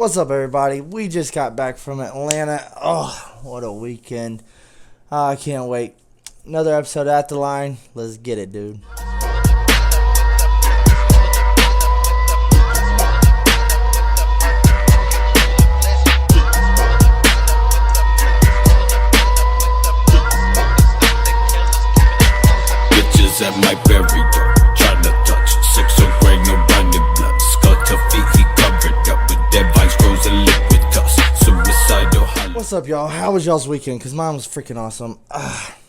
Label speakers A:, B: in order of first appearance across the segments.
A: What's up, everybody? We just got back from Atlanta. Oh, what a weekend. I can't wait. Another episode at the line. Let's get it, dude.
B: Bitches at my burial, tryna touch. 6 or gray, no running blood. Skull to feet, he covered up with dead vice, grows a liquid dust. Suicidal hollow.
A: What's up, y'all? How was y'all's weekend? Because mine was freaking awesome.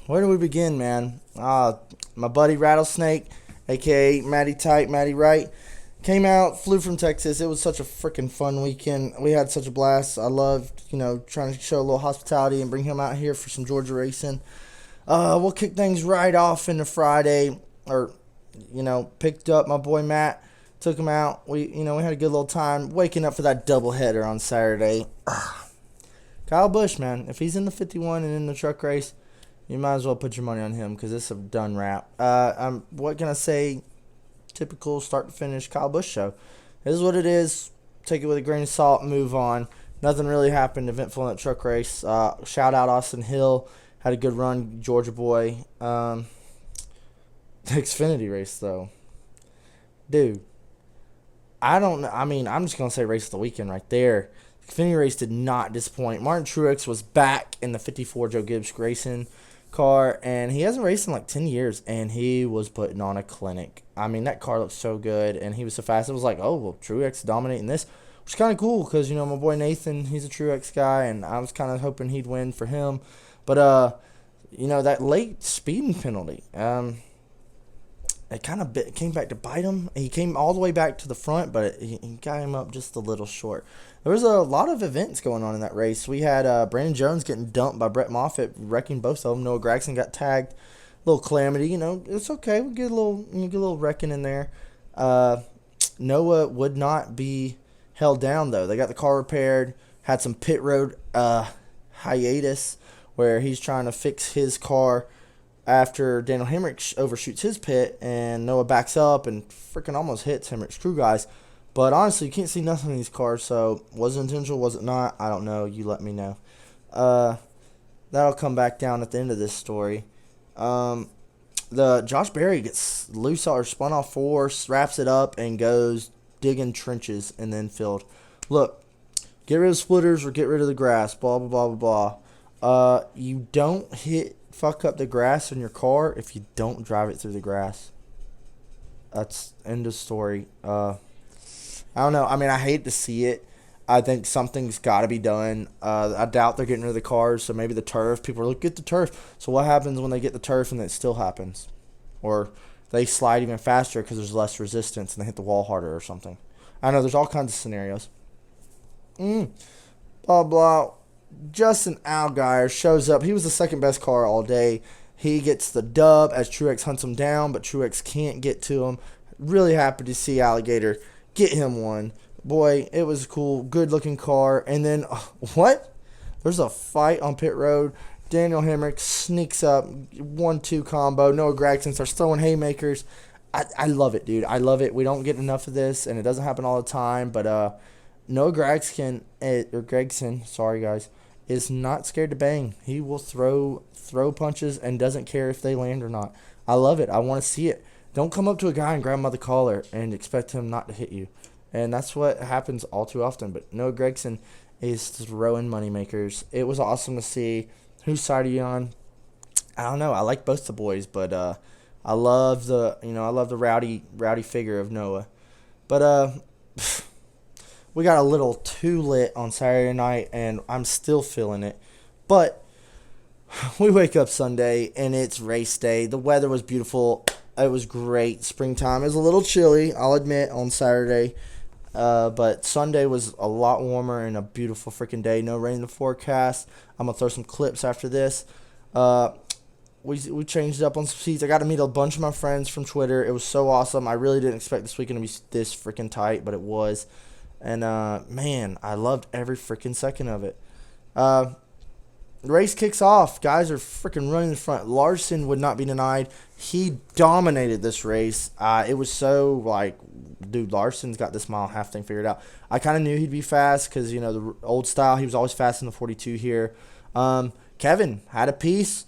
A: Where do we begin, man? My buddy Rattlesnake, a.k.a. Matty Tight, Matty Wright, came out, flew from Texas. It was such a freaking fun weekend. We had such a blast. I loved, trying to show a little hospitality and bring him out here for some Georgia racing. We'll kick things right off into Friday, picked up my boy Matt, took him out. We had a good little time waking up for that doubleheader on Saturday. Kyle Busch, man, if he's in the 51 and in the truck race, you might as well put your money on him because it's a done wrap. What can I say? Typical start to finish Kyle Busch show. This is what it is. Take it with a grain of salt and move on. Nothing really happened eventful in that truck race. Shout out Austin Hill. Had a good run, Georgia boy. The Xfinity race, though. Dude, I don't know. I mean, I'm just going to say race of the weekend right there. The Xfinity race did not disappoint. Martin Truex was back in the 54 Joe Gibbs racing car, and he hasn't raced in like 10 years, and he was putting on a clinic. I mean, that car looked so good, and he was so fast. It was like, oh, well, Truex dominating this, which is kind of cool because, my boy Nathan, he's a Truex guy, and I was kind of hoping he'd win for him. But, that late speeding penalty, it kind of came back to bite him. He came all the way back to the front, but he got him up just a little short. There was a lot of events going on in that race. We had Brandon Jones getting dumped by Brett Moffitt, wrecking both of them. Noah Gragson got tagged. Little calamity, it's okay. We get a little wrecking in there. Noah would not be held down, though. They got the car repaired, had some pit road hiatus where he's trying to fix his car after Daniel Hemrick overshoots his pit, and Noah backs up and freaking almost hits Hemrick's crew guys. But honestly, you can't see nothing in these cars, so was it intentional, was it not? I don't know. You let me know. That'll come back down at the end of this story. The Josh Berry gets loose or spun off force, wraps it up, and goes digging trenches in the infield. Look, get rid of splitters or get rid of the grass, blah, blah, blah, blah, blah. You don't fuck up the grass in your car if you don't drive it through the grass. That's end of story. I don't know. I mean, I hate to see it. I think something's got to be done. I doubt they're getting rid of the cars, so maybe the turf. People are like, get the turf. So what happens when they get the turf and it still happens? Or they slide even faster because there's less resistance and they hit the wall harder or something. I know there's all kinds of scenarios. Blah, blah. Justin Allgaier shows up. He was the second best car all day. He gets the dub as Truex hunts him down, but Truex can't get to him. Really happy to see Alligator get him one. Boy, it was a cool, good-looking car. And then, what? There's a fight on pit road. Daniel Hemrick sneaks up, 1-2 combo. Noah Gragson starts throwing haymakers. I love it, dude. I love it. We don't get enough of this, and it doesn't happen all the time. But Noah Gragson, sorry guys, is not scared to bang. He will throw punches and doesn't care if they land or not. I love it. I want to see it. Don't come up to a guy and grab him by the collar and expect him not to hit you. And that's what happens all too often. But Noah Gragson is throwing moneymakers. It was awesome to see. Whose side are you on? I don't know. I like both the boys, but I love the rowdy figure of Noah. But we got a little too lit on Saturday night, and I'm still feeling it. But we wake up Sunday, and it's race day. The weather was beautiful. It was great. Springtime. It was a little chilly, I'll admit, on Saturday. But Sunday was a lot warmer and a beautiful freaking day. No rain in the forecast. I'm going to throw some clips after this. We changed up on some seats. I got to meet a bunch of my friends from Twitter. It was so awesome. I really didn't expect this weekend to be this freaking tight, but it was. And, man, I loved every freaking second of it. The race kicks off. Guys are freaking running in front. Larson would not be denied. He dominated this race. It was so like, dude, Larson's got this mile and a half thing figured out. I kind of knew he'd be fast because, you know, the old style. He was always fast in the 42 here. Kevin had a piece.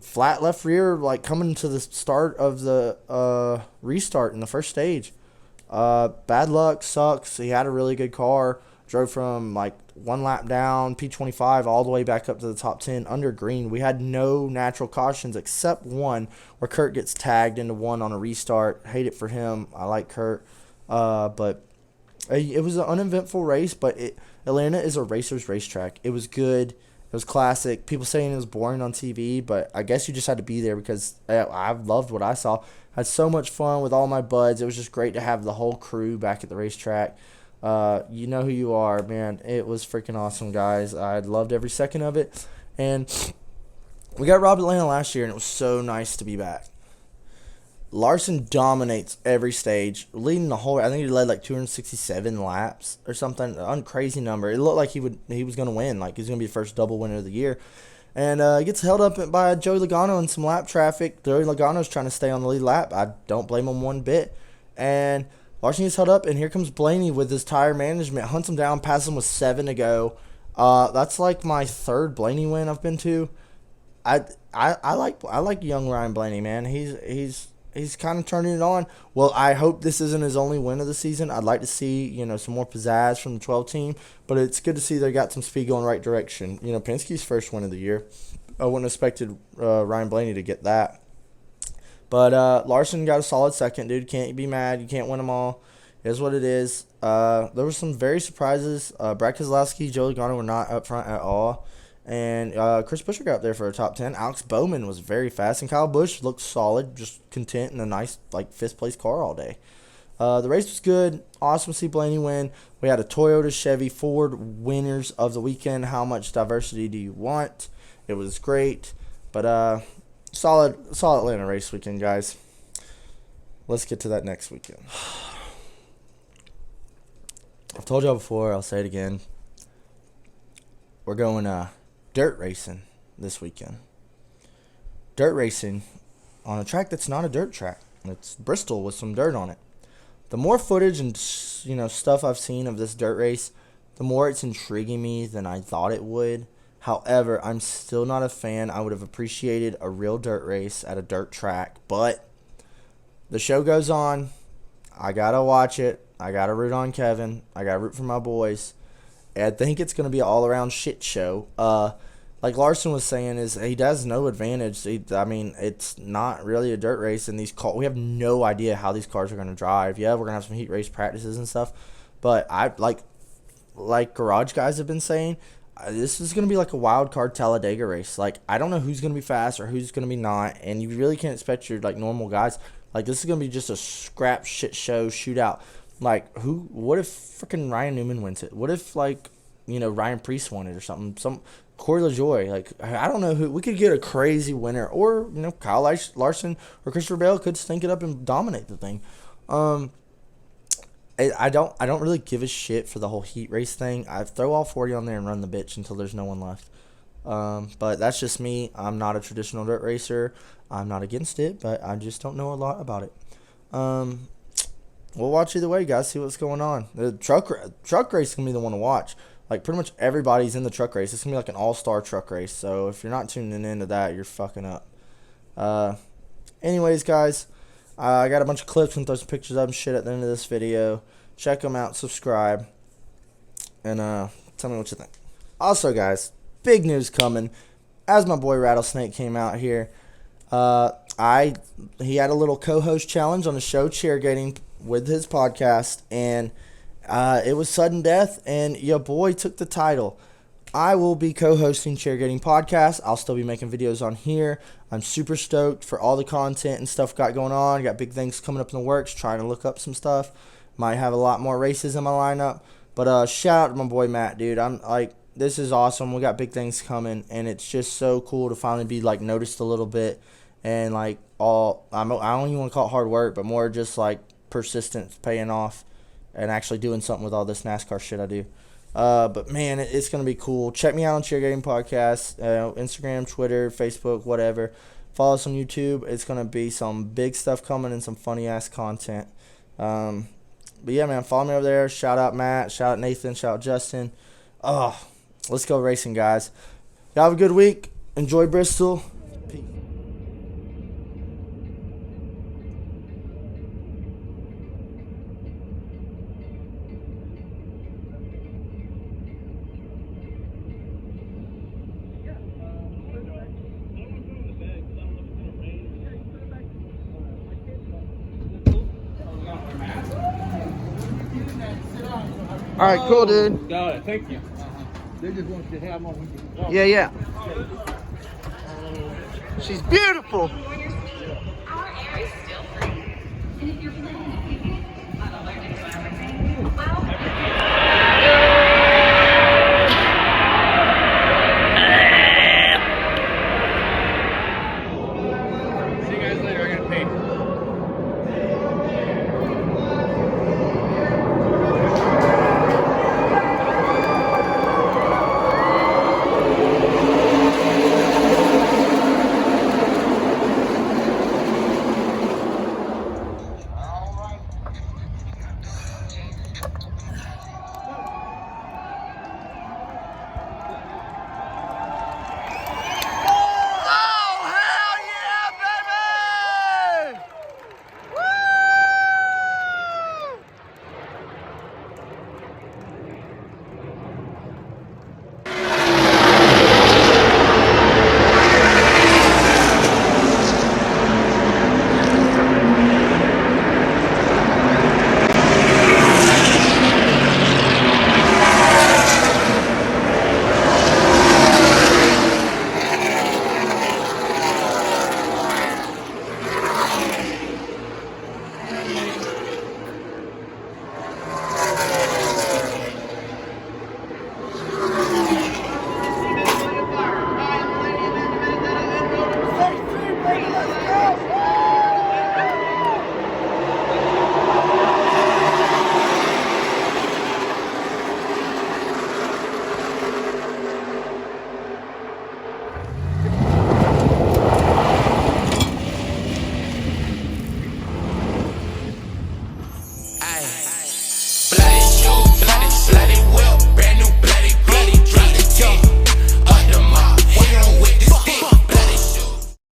A: Flat left rear, like coming to the start of the restart in the first stage. Bad luck, sucks. He had a really good car. Drove from like one lap down, P25, all the way back up to the top 10 under green. We had no natural cautions except one where Kurt gets tagged into one on a restart. Hate it for him. I like Kurt. But it was an uneventful race, but Atlanta is a racer's racetrack. It was good. It was classic. People saying it was boring on TV, but I guess you just had to be there because I loved what I saw. Had so much fun with all my buds. It was just great to have the whole crew back at the racetrack. You know who you are, man. It was freaking awesome, guys. I loved every second of it. And we got robbed Atlanta last year, and it was so nice to be back. Larson dominates every stage, leading the whole. I think he led like 267 laps or something, an crazy number. It looked like he was going to win, like he's going to be the first double winner of the year. And he gets held up by Joey Logano in some lap traffic. Joey Logano's trying to stay on the lead lap. I don't blame him one bit. And Larson gets held up, and here comes Blaney with his tire management. Hunts him down, passes him with 7 to go. That's like my third Blaney win I've been to. I like young Ryan Blaney, man. He's kind of turning it on. Well, I hope this isn't his only win of the season. I'd like to see, you know, some more pizzazz from the 12 team. But it's good to see they got some speed going the right direction. You know, Penske's first win of the year. I wouldn't have expected Ryan Blaney to get that. But Larson got a solid second, dude. Can't be mad. You can't win them all. It is what it is. There were some very surprises. Brad Keselowski, Joey Logano were not up front at all. And Chris Buescher got up there for a top 10. Alex Bowman was very fast. And Kyle Busch looked solid, just content in a nice, like, fifth-place car all day. The race was good. Awesome to see Blaney win. We had a Toyota, Chevy, Ford winners of the weekend. How much diversity do you want? It was great. But solid Atlanta race weekend, guys. Let's get to that next weekend. I've told y'all before. I'll say it again. We're going dirt racing this weekend. Dirt racing on a track that's not a dirt track. It's Bristol with some dirt on it. The more footage and, you know, stuff I've seen of this dirt race, the more it's intriguing me than I thought it would. However, I'm still not a fan. I would have appreciated a real dirt race at a dirt track. But the show goes on. I got to watch it. I got to root on Kevin. I got to root for my boys. I think it's going to be an all-around shit show. Like Larson was saying, is he does no advantage. It's not really a dirt race, and we have no idea how these cars are going to drive. Yeah, we're going to have some heat race practices and stuff, but I like garage guys have been saying, this is going to be like a wild card Talladega race. Like, I don't know who's going to be fast or who's going to be not, and you really can't expect your like normal guys. Like, this is going to be just a scrap shit show shootout. Like, what if freaking Ryan Newman wins it? What if, like, you know, Ryan Preece won it or something? Some Corey LaJoie. Like, I don't know who. We could get a crazy winner. Or, you know, Kyle Larson or Christopher Bale could stink it up and dominate the thing. I don't really give a shit for the whole heat race thing. I throw all 40 on there and run the bitch until there's no one left. But that's just me. I'm not a traditional dirt racer. I'm not against it, but I just don't know a lot about it. We'll watch either way, guys. See what's going on. The truck race is going to be the one to watch. Like, pretty much everybody's in the truck race. It's going to be like an all-star truck race. So, if you're not tuning into that, you're fucking up. Anyways, guys, I got a bunch of clips and throw some pictures of them shit at the end of this video. Check them out. Subscribe. And tell me what you think. Also, guys, big news coming. As my boy Rattlesnake came out here, he had a little co-host challenge on the show, Chairgating, with his podcast, and it was sudden death, and your boy took the title. I will be co-hosting Chairgating Podcast. I'll still be making videos on here. I'm super stoked for all the content and stuff got going on. Got big things coming up in the works, trying to look up some stuff. Might have a lot more races in my lineup. But shout out to my boy Matt, dude. I'm like, this is awesome. We got big things coming, and it's just so cool to finally be like noticed a little bit. And like I don't even want to call it hard work, but more just like persistence paying off and actually doing something with all this NASCAR shit I do. But man, it's gonna be cool. Check me out on Cheergating Podcast, Instagram, Twitter, Facebook, whatever. Follow us on YouTube. It's gonna be some big stuff coming and some funny ass content. But yeah, man, follow me over there. Shout out Matt. Shout out Nathan. Shout out Justin. Oh, let's go racing, guys. Y'all have a good week. Enjoy Bristol. Peace. All right, cool, dude.
C: Got it. Thank you. They just want you to have one.
A: Yeah, yeah. She's beautiful.
D: Our air is still free. And if you're planning to pick it,